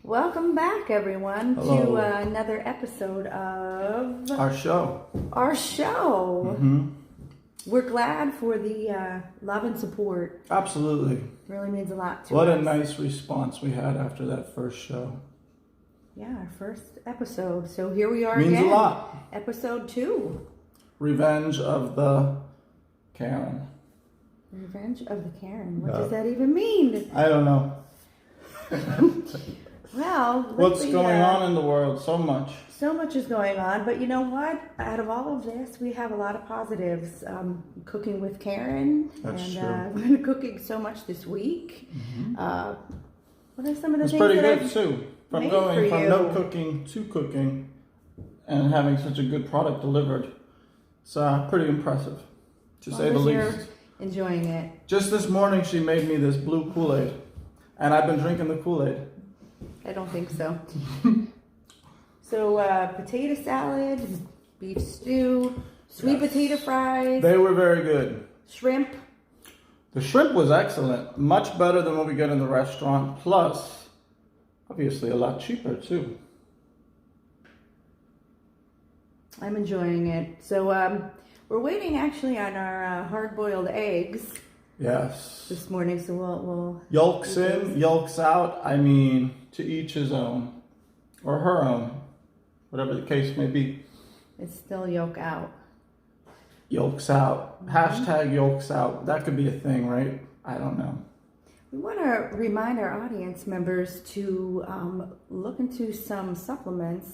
Welcome back, everyone, Hello. to another episode of Our show. Mm-hmm. We're glad for the love and support. Absolutely. Really means a lot to What us. a nice response we had after that first show. Yeah, our first episode. So here we are Means again. a lot. Episode 2. Revenge of the Caryn. Revenge of the Caryn. What does that even mean? I don't know. Well, What's lately, going on in the world? So much. So much is going on, but you know what? Out of all of this, we have a lot of positives. Cooking with Caryn, That's and true. we've been cooking so much this week. Mm-hmm. What are some of the It's things pretty that good I've too. From made going for from you? no cooking to cooking and having such a good product delivered. It's pretty impressive, to say the you're least. enjoying it? Just this morning, she made me this blue Kool-Aid, and I've been drinking the Kool-Aid. I don't think so. So potato salad, beef stew, sweet Yes. potato fries, They were very good. shrimp. The shrimp was excellent, much better than what we get in the restaurant, plus obviously a lot cheaper too. I'm enjoying it. So we're waiting actually on our hard-boiled eggs Yes. this morning. So we'll Yolks in, yolks out. I mean, to each his own, or her own, whatever the case may be. it's still yolk out. Yolks out. Hashtag yolks out. That could be a thing, right? I don't know. We want to remind our audience members to look into some supplements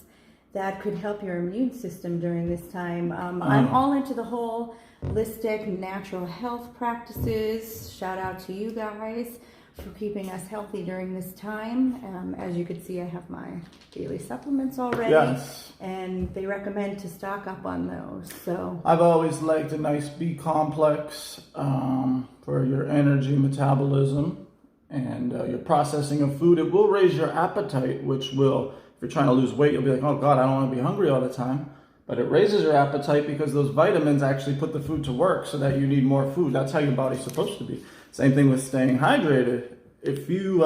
that could help your immune system during this time. I'm all into the whole holistic natural health practices. Shout out to you guys for keeping us healthy during this time. As you can see, I have my daily supplements already, Yes. and they recommend to stock up on those. So I've always liked a nice B complex for your energy metabolism and your processing of food. It will raise your appetite, which will, if you're trying to lose weight, you'll be like, oh God, I don't want to be hungry all the time. But it raises your appetite because those vitamins actually put the food to work so that you need more food. That's how your body's supposed to be. Same thing with staying hydrated. If you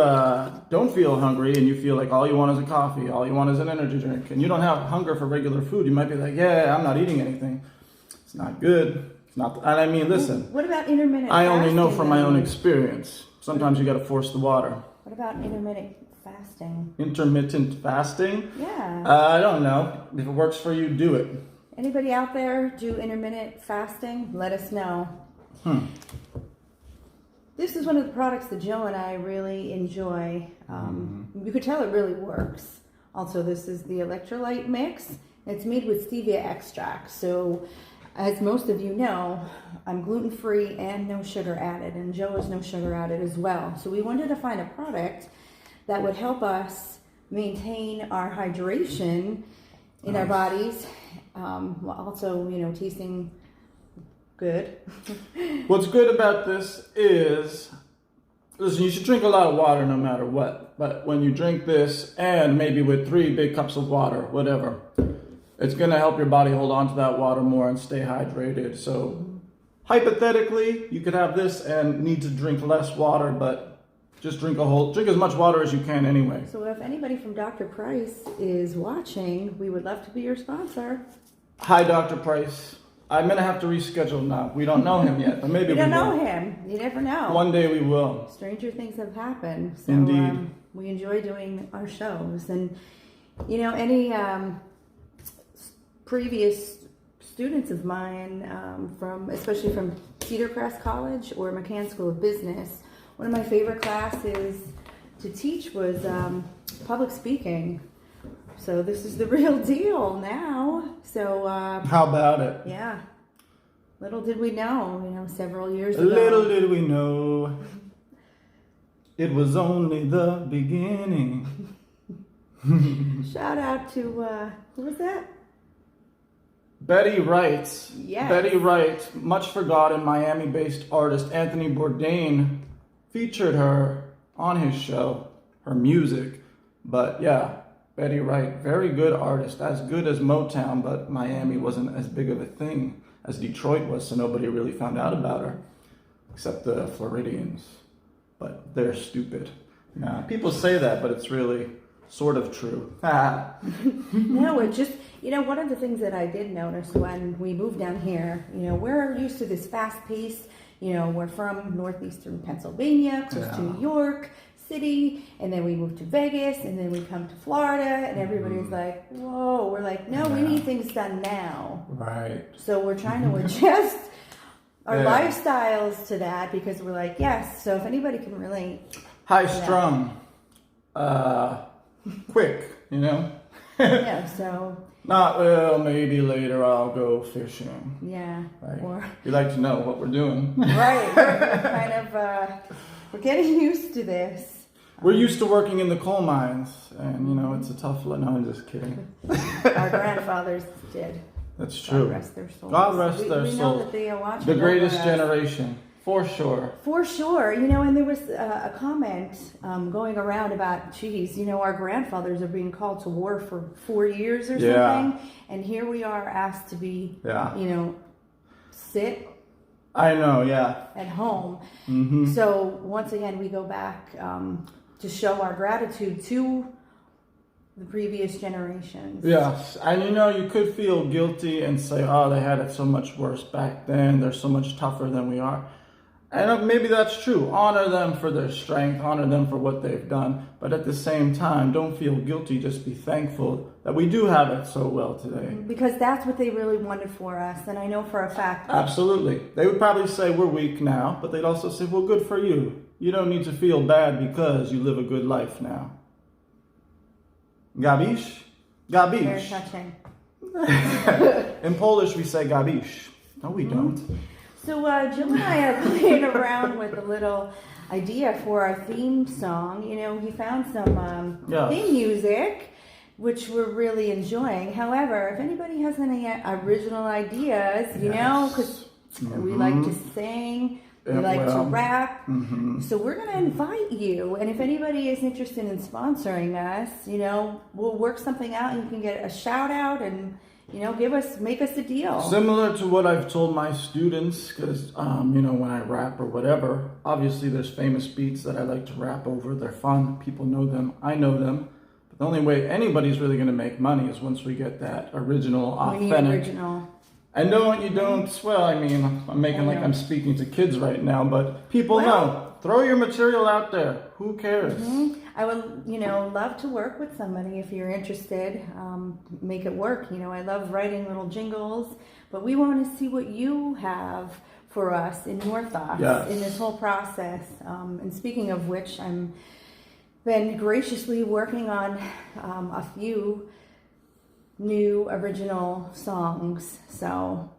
don't feel hungry and you feel like all you want is a coffee, all you want is an energy drink, and you don't have hunger for regular food, you might be like, yeah, I'm not eating anything. It's not good. It's not. And I mean, listen. what about intermittent I only know fasting from my then? own experience. Sometimes you got to force the water. What about intermittent fasting? Intermittent fasting? Yeah. I don't know. If it works for you, do it. Anybody out there do intermittent fasting? Let us know. This is one of the products that Joe and I really enjoy. You could tell it really works. Also, this is the electrolyte mix. It's made with stevia extract. So, as most of you know, I'm gluten-free and no sugar added, and Joe is no sugar added as well. So we wanted to find a product that would help us maintain our hydration in our bodies, while also, tasting good. What's good about this is, listen, you should drink a lot of water no matter what. But when you drink this, and maybe with 3 big cups of water, whatever, it's going to help your body hold on to that water more and stay hydrated. So hypothetically, you could have this and need to drink less water, but just drink as much water as you can anyway. So if anybody from Dr. Price is watching, we would love to be your sponsor. Hi, Dr. Price. I'm going to have to reschedule now. We don't know him yet, but maybe We we don't will. know him. You never know. One day we will. Stranger things have happened. So Indeed. we enjoy doing our shows. And, any previous students of mine, especially from Cedar Crest College or McCann School of Business, one of my favorite classes to teach was public speaking. So this is the real deal now. So How about it? yeah, little did we know, several years ago. Little did we know, it was only the beginning. Shout out to who was that? Betty Wright. Yes. Betty Wright, much forgotten Miami-based artist Anthony Bourdain featured her on his show, her music. But yeah, Betty Wright, very good artist, as good as Motown, but Miami wasn't as big of a thing as Detroit was, so nobody really found out about her, except the Floridians. But they're stupid. Nah, people say that, but it's really sort of true. No, it just, one of the things that I did notice when we moved down here, we're used to this fast pace. We're from northeastern Pennsylvania, close to New York City, and then we moved to Vegas, and then we come to Florida, and everybody's like, whoa. We're like, no, we need things done now. Right. So we're trying to adjust our lifestyles to that, because we're like, yes. So if anybody can relate. High strung, quick, Yeah, so. Not, well, maybe later I'll go fishing. Yeah. Right. Or, you like to know what we're doing. Right. We're kind of, we're getting used to this. We're used to working in the coal mines, and, it's a tough life. No, I'm just kidding. Our grandfathers did. That's true. God rest their souls. God rest their souls. We know that they are watching. The greatest generation. For sure. For sure. And there was a comment going around about, geez, our grandfathers are being called to war for 4 years or something. And here we are asked to be, sit. I know, yeah. At home. Mm-hmm. So once again, we go back to show our gratitude to the previous generations. Yes. And you could feel guilty and say, oh, they had it so much worse back then. They're so much tougher than we are. And maybe that's true. Honor them for their strength. Honor them for what they've done. But at the same time, don't feel guilty. Just be thankful that we do have it so well today. Because that's what they really wanted for us. And I know for a fact. Absolutely. They would probably say we're weak now. But they'd also say, well, good for you. You don't need to feel bad because you live a good life now. Gabish? Gabish. Very touching. In Polish, we say gabish. No, we don't. So Jill and I are playing around with a little idea for our theme song. He found some theme music, which we're really enjoying. However, if anybody has any original ideas, because we like to sing, we like to rap. Mm-hmm. So we're going to invite you. And if anybody is interested in sponsoring us, we'll work something out and you can get a shout out and make us a deal. Similar to what I've told my students, because, when I rap or whatever, obviously there's famous beats that I like to rap over. They're fun. People know them. I know them. But the only way anybody's really going to make money is once we get that original, authentic. Original. And you don't, well, I'm making like I'm speaking to kids right now, but people know. Throw your material out there. Who cares? Mm-hmm. I would, love to work with somebody if you're interested. Make it work. I love writing little jingles, but we want to see what you have for us in your thoughts in this whole process. And speaking of which, I'm been graciously working on a few new original songs. So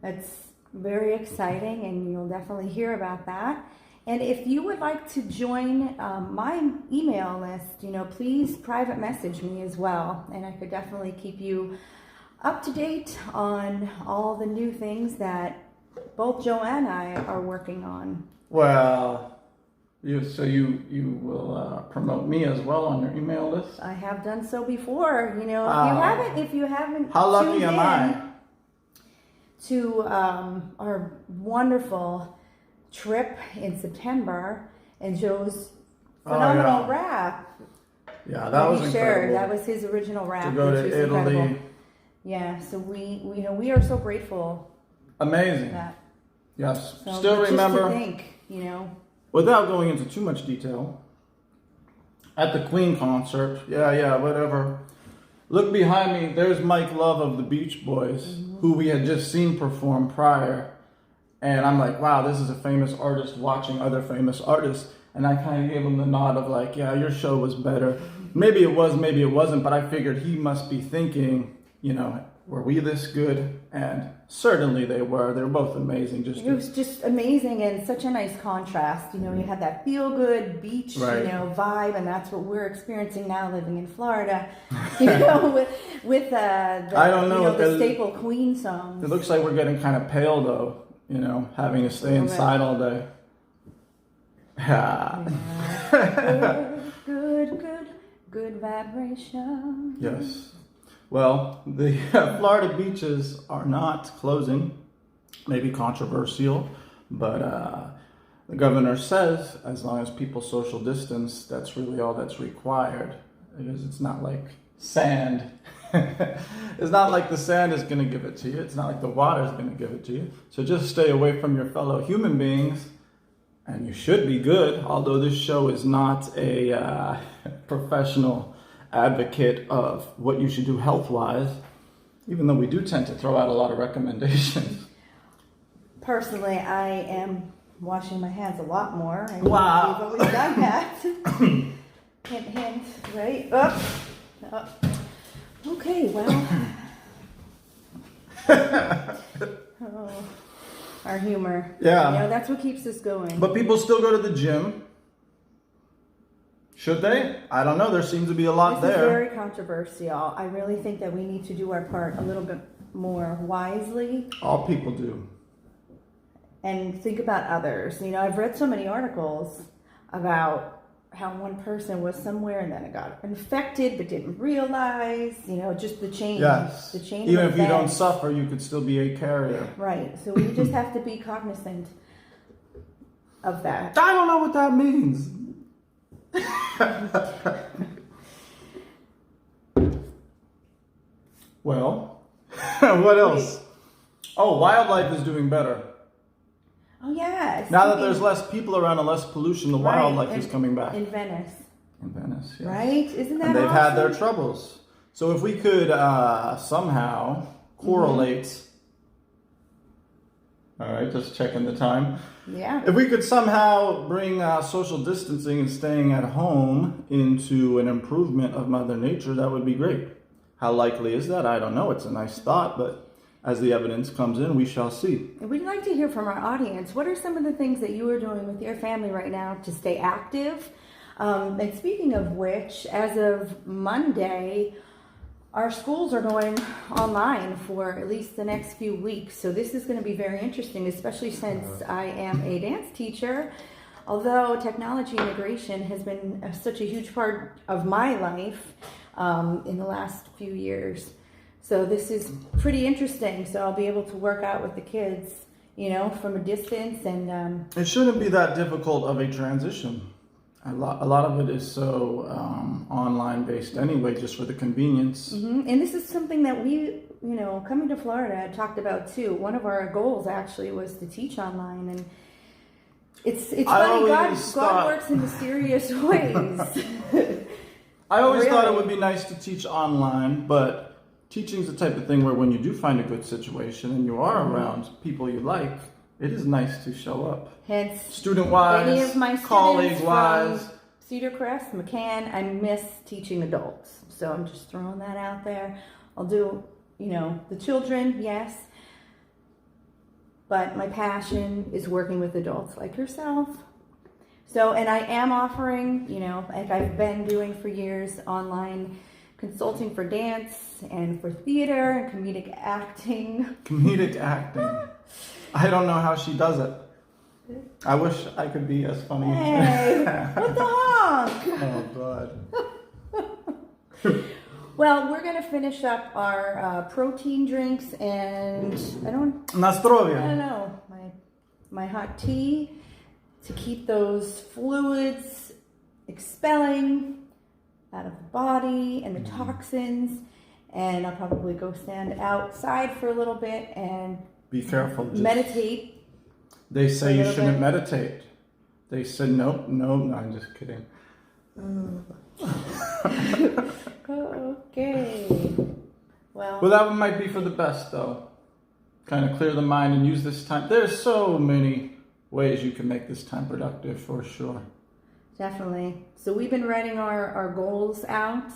that's very exciting, and you'll definitely hear about that. And if you would like to join my email list, please private message me as well. And I could definitely keep you up to date on all the new things that both Joe and I are working on. Well, you will promote me as well on your email list? I have done so before. If you haven't how lucky am I? To our wonderful trip in September and Joe's phenomenal rap. Yeah, that was incredible. That was his original rap. To go to Italy. Incredible. Yeah, so we are so grateful. Amazing. For that. Yes. So Still remember. Just to think, Without going into too much detail, at the Queen concert, whatever. Look behind me. There's Mike Love of the Beach Boys, who we had just seen perform prior. And I'm like, wow, this is a famous artist watching other famous artists. And I kind of gave him the nod of like, yeah, your show was better. Maybe it was, maybe it wasn't. But I figured he must be thinking, were we this good? And certainly they were. They were both amazing. It was just amazing and such a nice contrast. You had that feel-good beach, vibe. And that's what we're experiencing now living in Florida, with I don't know, the staple Queen songs. It looks like we're getting kind of pale though. Having to stay inside all day. Good vibration. Yes. Well, the Florida beaches are not closing. Maybe controversial, but the governor says as long as people social distance, that's really all that's required. because it's not like sand. It's not like the sand is going to give it to you. It's not like the water is going to give it to you. So just stay away from your fellow human beings, and you should be good. Although this show is not a professional advocate of what you should do health-wise, even though we do tend to throw out a lot of recommendations. Personally, I am washing my hands a lot more. And Wow. we've always done that. Hint, hint, right? Up. Okay, well. Oh, our humor. Yeah. You know, that's what keeps us going. But people still go to the gym. Should they? I don't know. There seems to be a lot This is there. very controversial. I really think that we need to do our part a little bit more wisely All people do. and think about others. You know, I've read so many articles about how one person was somewhere and then it got infected but didn't realize, you know, just the chain. Yes. The chain Even of if you don't events. suffer, you could still be a carrier. Right. So we just have to be cognizant of that. I don't know what that means. Well, what else? Oh, wildlife is doing better. Oh, yeah. Now that there's less people around and less pollution, the Right, wildlife is in- coming back. in Venice. In Venice, yes. Right? Isn't that And they've awesome? had their troubles. So if we could somehow correlate, all right, just checking the time. Yeah. If we could somehow bring social distancing and staying at home into an improvement of Mother Nature, that would be great. How likely is that? I don't know. It's a nice thought, but as the evidence comes in, we shall see. And we'd like to hear from our audience. What are some of the things that you are doing with your family right now to stay active? And speaking of which, as of Monday, our schools are going online for at least the next few weeks. So this is going to be very interesting, especially since I am a dance teacher. Although technology integration has been such a huge part of my life in the last few years. So this is pretty interesting. So I'll be able to work out with the kids, you know, from a distance. And It shouldn't be that difficult of a transition. A lot of it is so online based anyway, just for the convenience. And this is something that we, you know, coming to Florida, talked about too. One of our goals actually was to teach online, and it's funny. God works in mysterious ways. I always thought it Really? would be nice to teach online, but teaching is the type of thing where when you do find a good situation and you are around people you like, it is nice to show up. Hence, Student-wise, any of my students colleague-wise. from Cedar Crest, McCann, I miss teaching adults. So I'm just throwing that out there. I'll do, you know, the children, yes. But my passion is working with adults like yourself. So, and I am offering, you know, like I've been doing for years, online consulting for dance and for theater and comedic acting. Comedic acting. I don't know how she does it. I wish I could be as funny. Hey, what the honk? Oh, God. Well, we're going to finish up our protein drinks and I don't Nastrovia. know, my hot tea to keep those fluids expelling out of the body and the toxins. And I'll probably go stand outside for a little bit and Be careful. Just- meditate. They say you little shouldn't bit. meditate. They said no, I'm just kidding. Okay. Well, That one might be for the best, though. Kind of clear the mind and use this time. There's so many ways you can make this time productive, for sure. definitely. So we've been writing our goals out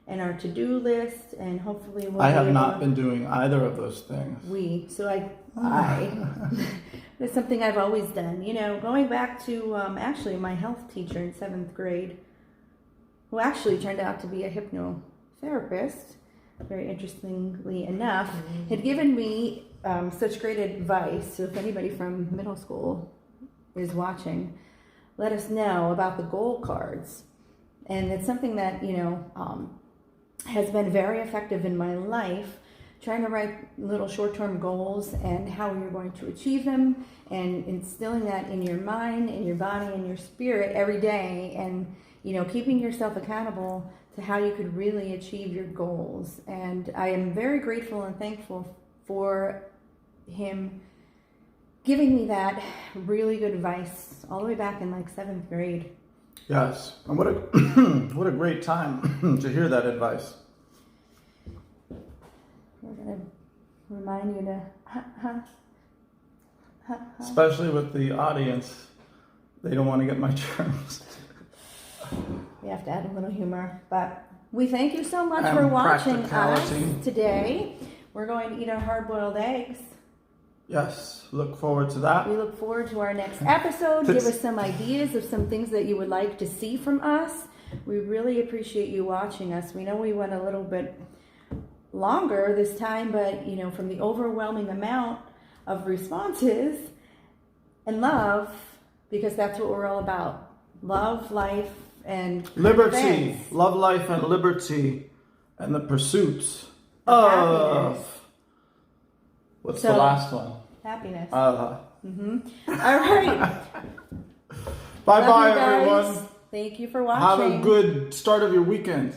and our to-do list, and hopefully we'll I be have able not to- been doing either of those things. So it's something I've always done. You know, going back to actually my health teacher in 7th grade, who actually turned out to be a hypnotherapist, very interestingly enough, had given me such great advice. So if anybody from middle school is watching, let us know about the goal cards. And it's something that, you know, has been very effective in my life, trying to write little short-term goals and how you're going to achieve them and instilling that in your mind, in your body, in your spirit every day. And, keeping yourself accountable to how you could really achieve your goals. And I am very grateful and thankful for him giving me that really good advice all the way back in like 7th grade. Yes, and what a what a great time to hear that advice. We're gonna remind you to especially with the audience, they don't want to get my terms. We have to add a little humor, but we thank you so much And for watching us practicality. today. We're going to eat our hard-boiled eggs. Yes, look forward to that. We look forward to our next episode. Give us some ideas of some things that you would like to see from us. We really appreciate you watching us. We know we went a little bit longer this time, but from the overwhelming amount of responses and love, because that's what we're all about. Love, life, and Liberty, events. love, life, and liberty, and the pursuits Of of... happiness. What's So- the last one? Happiness. Uh, All right. Bye-bye, Love you guys. everyone. Thank you for Have watching. a good start of your weekend.